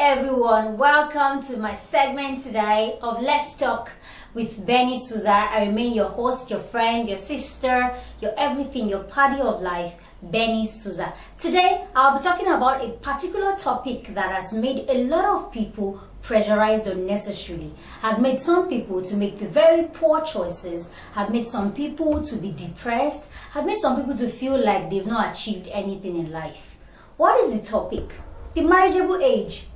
everyone, welcome to my segment today of Let's Talk with Benardette Souza. I remain your host, your friend, your sister, your everything, your party of life, Benardette Souza. Today I'll be talking about a particular topic that has made a lot of people pressurized unnecessarily, has made some people to make the very poor choices, have made some people to be depressed, have made some people to feel like they've not achieved anything in life. What is the topic? The marriageable age.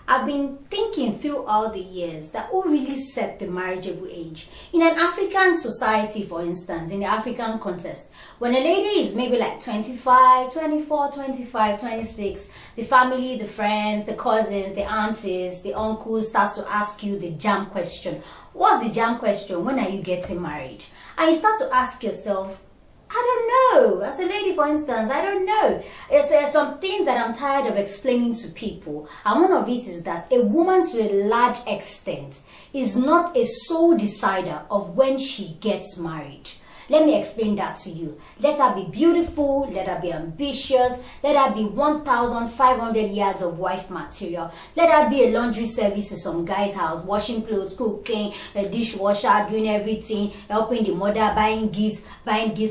I've been thinking throughout the years that who really set the marriageable age? In an African society, for instance, in the African context, when a lady is maybe like 25, 24, 25, 26, the family, the friends, the cousins, the aunties, the uncles starts to ask you the jam question. What's the jam question? When are you getting married? And you start to ask yourself, I don't know. As a lady, for instance, I don't know. There's some things that I'm tired of explaining to people. And one of it is that a woman, to a large extent, is not a sole decider of when she gets married. Let me explain that to you. Let her be beautiful, let her be ambitious, let her be 1,500 yards of wife material. Let her be a laundry service in some guy's house, washing clothes, cooking, a dishwasher, doing everything, helping the mother, buying gifts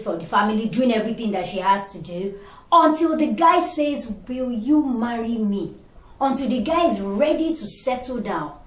for the family, doing everything that she has to do. Until the guy says, will you marry me? Until the guy is ready to settle down.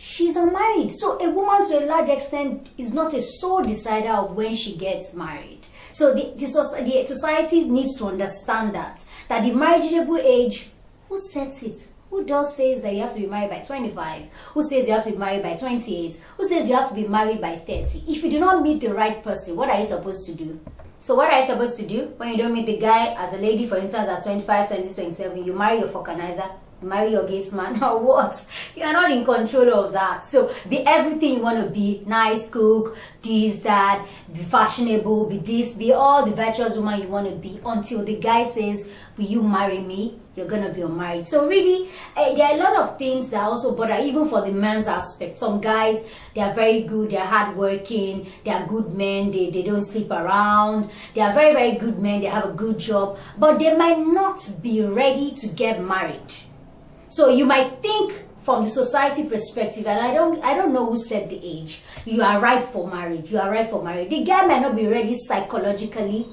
She's unmarried. So a woman, to a large extent, is not a sole decider of when she gets married. So the society needs to understand that the marriageable age, who sets it? Who does says that you have to be married by 25? Who says you have to be married by 28? Who says you have to be married by 30? If you do not meet the right person, what are you supposed to do? So what are you supposed to do when you don't meet the guy? As a lady, for instance, at 25, 26, 27, you marry your vulcanizer, marry your gays man, or what? You are not in control of that. So be everything you want to be. Nice, cook, this, that, be fashionable, be this, be all the virtuous woman you want to be, until the guy says, will you marry me? You're gonna be unmarried. So really, there are a lot of things that also bother, even for the man's aspect. Some guys, they are very good, they are hardworking, they are good men, they don't sleep around, they are very, very good men, they have a good job, but they might not be ready to get married. So you might think from the society perspective, and I don't know who set the age, you are ripe for marriage, you are ripe for marriage. The guy might not be ready psychologically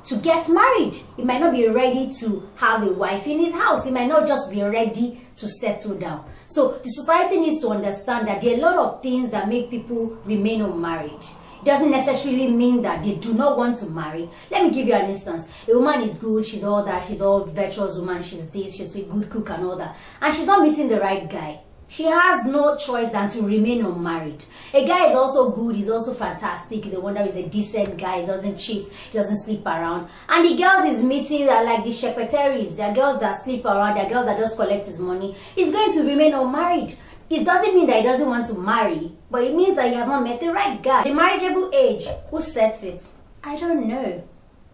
to get married. He might not be ready to have a wife in his house. He might not just be ready to settle down. So the society needs to understand that there are a lot of things that make people remain unmarried. It doesn't necessarily mean that they do not want to marry. Let me give you an instance. A woman is good, she's all that, she's all virtuous woman, she's this, she's a good cook and all that, and she's not meeting the right guy. She has no choice than to remain unmarried. A guy is also good, he's also fantastic, he's a wonder, he's a decent guy, he doesn't cheat, he doesn't sleep around. And the girls he's meeting are like the secretaries, they're girls that sleep around, they're girls that just collect his money. He's going to remain unmarried. It doesn't mean that he doesn't want to marry, but it means that he has not met the right guy. The marriageable age, who sets it? I don't know.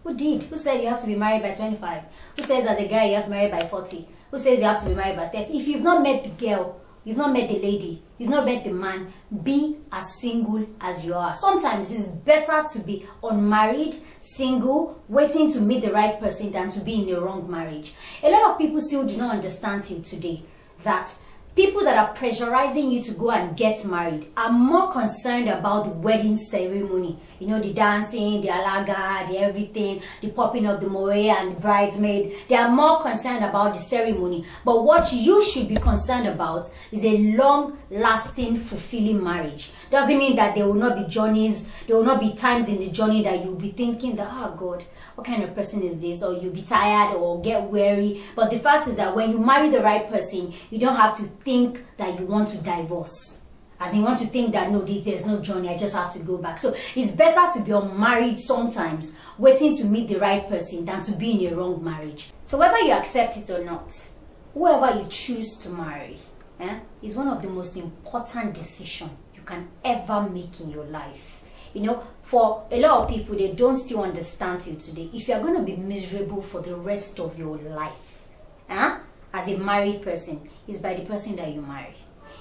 Who did? Who said you have to be married by 25? Who says as a guy you have to be married by 40? Who says you have to be married by 30? If you've not met the girl, you've not met the lady, you've not met the man, be as single as you are. Sometimes it's better to be unmarried, single, waiting to meet the right person than to be in the wrong marriage. A lot of people still do not understand till today that people that are pressurizing you to go and get married are more concerned about the wedding ceremony. You know, the dancing, the alaga, the everything, the popping of the moe and the bridesmaid. They are more concerned about the ceremony. But what you should be concerned about is a long-lasting, fulfilling marriage. Doesn't mean that there will not be journeys, there will not be times in the journey that you'll be thinking that, oh God, what kind of person is this? Or you'll be tired or get weary. But the fact is that when you marry the right person, you don't have to think that you want to divorce. As in, you want to think that, no, there's no journey, I just have to go back. So it's better to be unmarried sometimes, waiting to meet the right person, than to be in a wrong marriage. So whether you accept it or not, whoever you choose to marry is one of the most important decisions you can ever make in your life. You know, for a lot of people, they don't still understand till today. If you're going to be miserable for the rest of your life, as a married person, it's by the person that you marry.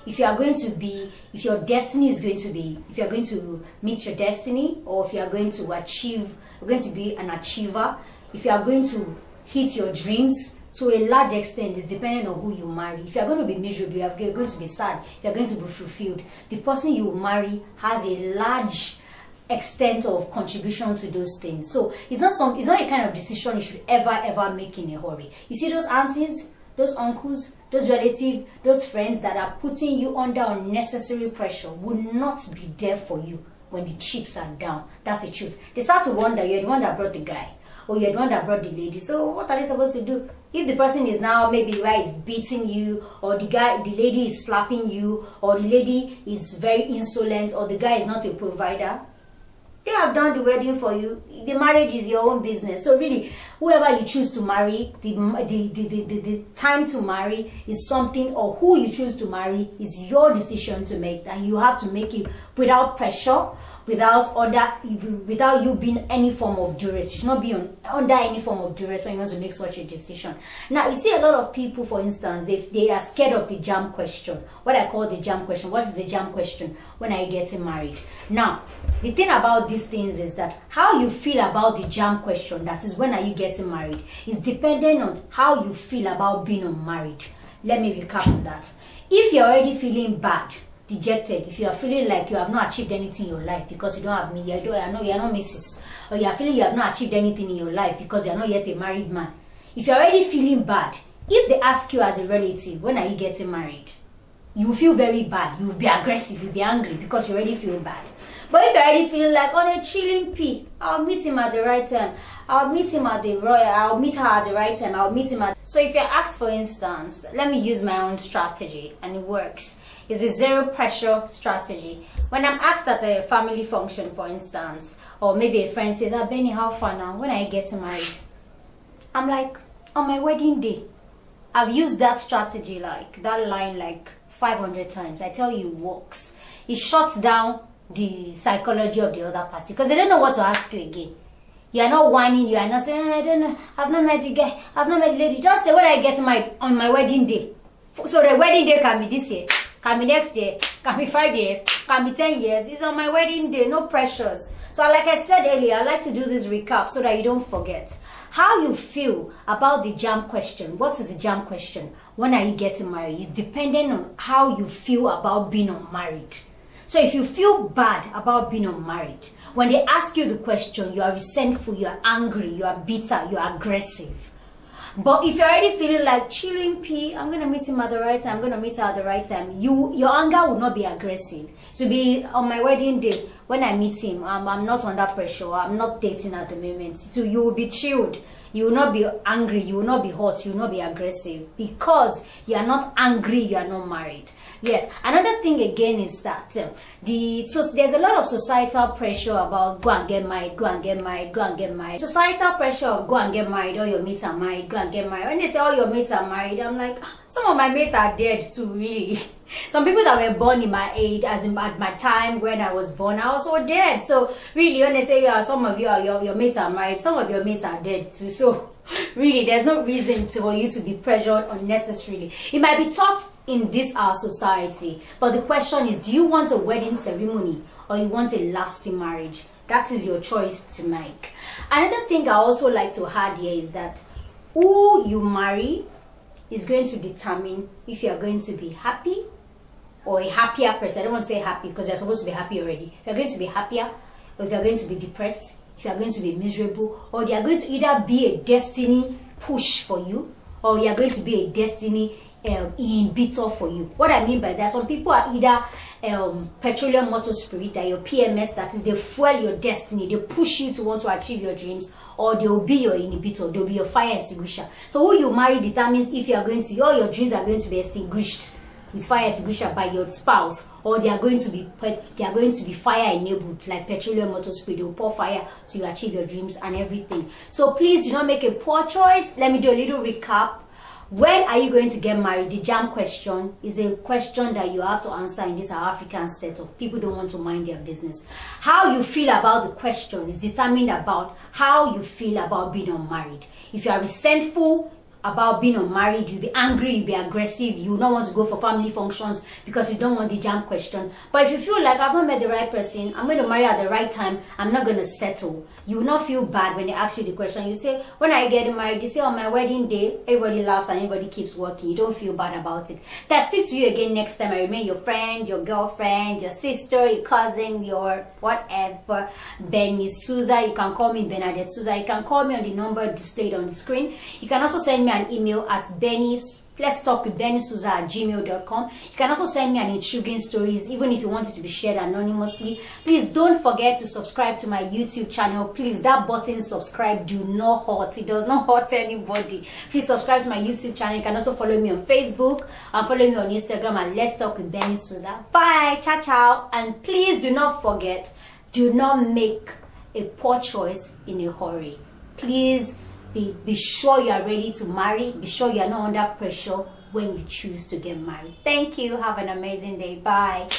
If you are going to be, if your destiny is going to be, if you're going to meet your destiny, or if you are going to achieve, you're going to be an achiever, if you are going to hit your dreams, to a large extent, is dependent on who you marry. If you're going to be miserable, you're going to be sad, if you're going to be fulfilled, the person you marry has a large extent of contribution to those things. So it's not a kind of decision you should ever make in a hurry. You see those aunties, those uncles, those relatives, those friends that are putting you under unnecessary pressure will not be there for you when the chips are down. That's the truth. They start to wonder, you're the one that brought the guy, or you're the one that brought the lady. So what are they supposed to do? If the person is now, maybe the guy is beating you, or the lady is slapping you, or the lady is very insolent, or the guy is not a provider, they have done the wedding for you. The marriage is your own business. So really, whoever you choose to marry, the time to marry is something, or who you choose to marry is your decision to make, and you have to make it without pressure, without you being any form of duress. You should not be under any form of duress when you want to make such a decision. Now, you see a lot of people, for instance, they are scared of the jam question. What I call the jam question. What is the jam question? When are you getting married? Now, the thing about these things is that how you feel about the jam question, that is when are you getting married, is dependent on how you feel about being unmarried. Let me recap on that. If you're already feeling bad, dejected, if you are feeling like you have not achieved anything in your life because you don't have me, you're not Mrs., or you are feeling you have not achieved anything in your life because you're not yet a married man, if you're already feeling bad, if they ask you as a relative, when are you getting married, you will feel very bad, you will be aggressive, you'll be angry because you already feel bad. But if you're already feeling like on a chilling pea, I'll meet him at the right time, I'll meet her at the right time, I'll meet him at... So if you're asked, for instance, let me use my own strategy, and it works. It's a zero pressure strategy. When I'm asked at a family function, for instance, or maybe a friend says, "Ah, Benny, how far now? When are you getting married?" I'm like, on my wedding day. I've used that strategy, like that line, like 500 times. I tell you, it works. It shuts down the psychology of the other party because they don't know what to ask you again. You are not whining, you are not saying, "I don't know, I've not met the guy, I've not met the lady." Just say, "When I get married on my wedding day." So the wedding day can be this year, can be next year, can be 5 years, can be 10 years. It's on my wedding day, no pressures. So like I said earlier, I like to do this recap so that you don't forget. How you feel about the jam question. What is the jam question? When are you getting married? It's dependent on how you feel about being unmarried. So if you feel bad about being unmarried, when they ask you the question, you are resentful, you are angry, you are bitter, you are aggressive. But if you're already feeling like chilling pea, I'm going to meet him at the right time, I'm going to meet her at the right time, your anger will not be aggressive. To be on my wedding day, when I meet him, I'm not under pressure, I'm not dating at the moment. So you will be chilled. You will not be angry, you will not be hot, you will not be aggressive. Because you are not angry, you are not married. Yes, another thing again is that so there's a lot of societal pressure about go and get married, go and get married, go and get married. Societal pressure of go and get married, all your mates are married, go and get married. When they say all your mates are married, I'm like, some of my mates are dead too, really. Some people that were born in my age, as in at my time when I was born, are also dead. So really, when they say some of you are your mates are married, some of your mates are dead too. So really, there's no reason for you to be pressured unnecessarily. It might be tough in this our society, but the question is, do you want a wedding ceremony or you want a lasting marriage? That is your choice to make. Another thing I also like to add here is that who you marry is going to determine if you are going to be happy or a happier person. I don't want to say happy because you're supposed to be happy already. If you're going to be happier, or if you're going to be depressed, if you're going to be miserable, or they are going to either be a destiny push for you, or you are going to be a destiny inhibitor for you. What I mean by that, some people are either petroleum motor spirit, that your PMS, that is, they fuel your destiny, they push you to want to achieve your dreams, or they will be your inhibitor, they will be your fire extinguisher. So who you marry determines if you are going to, all your dreams are going to be extinguished with fire extinguisher by your spouse, or they are going to be fire enabled, like petroleum motor spirit. They will pour fire to achieve your dreams and everything. So please do not make a poor choice. Let me do a little recap. When are you going to get married? The jam question is a question that you have to answer in this African setup. People don't want to mind their business. How you feel about the question is determined about how you feel about being unmarried. If you are resentful about being unmarried, you'll be angry, you'll be aggressive, you will not want to go for family functions because you don't want the jam question. But if you feel like I've not met the right person, I'm going to marry at the right time, I'm not going to settle, you will not feel bad when they ask you the question. You say, when are you getting married? You say, on my wedding day. Everybody laughs and everybody keeps working. You don't feel bad about it. Then I speak to you again next time. I remain your friend, your girlfriend, your sister, your cousin, your whatever. Benny Souza. You can call me Benardette Souza. You can call me on the number displayed on the screen. You can also send me an email at letstalkwithbennysouza@gmail.com. You can also send me an intriguing stories, even if you want it to be shared anonymously. Please don't forget to subscribe to my YouTube channel. Please, that button subscribe do not hurt. It does not hurt anybody. Please subscribe to my YouTube channel. You can also follow me on Facebook and follow me on Instagram at Let's Talk with Benny Souza. Bye, ciao, ciao. And please do not forget, do not make a poor choice in a hurry. Please be sure you are ready to marry. Be sure you are not under pressure when you choose to get married. Thank you. Have an amazing day. Bye.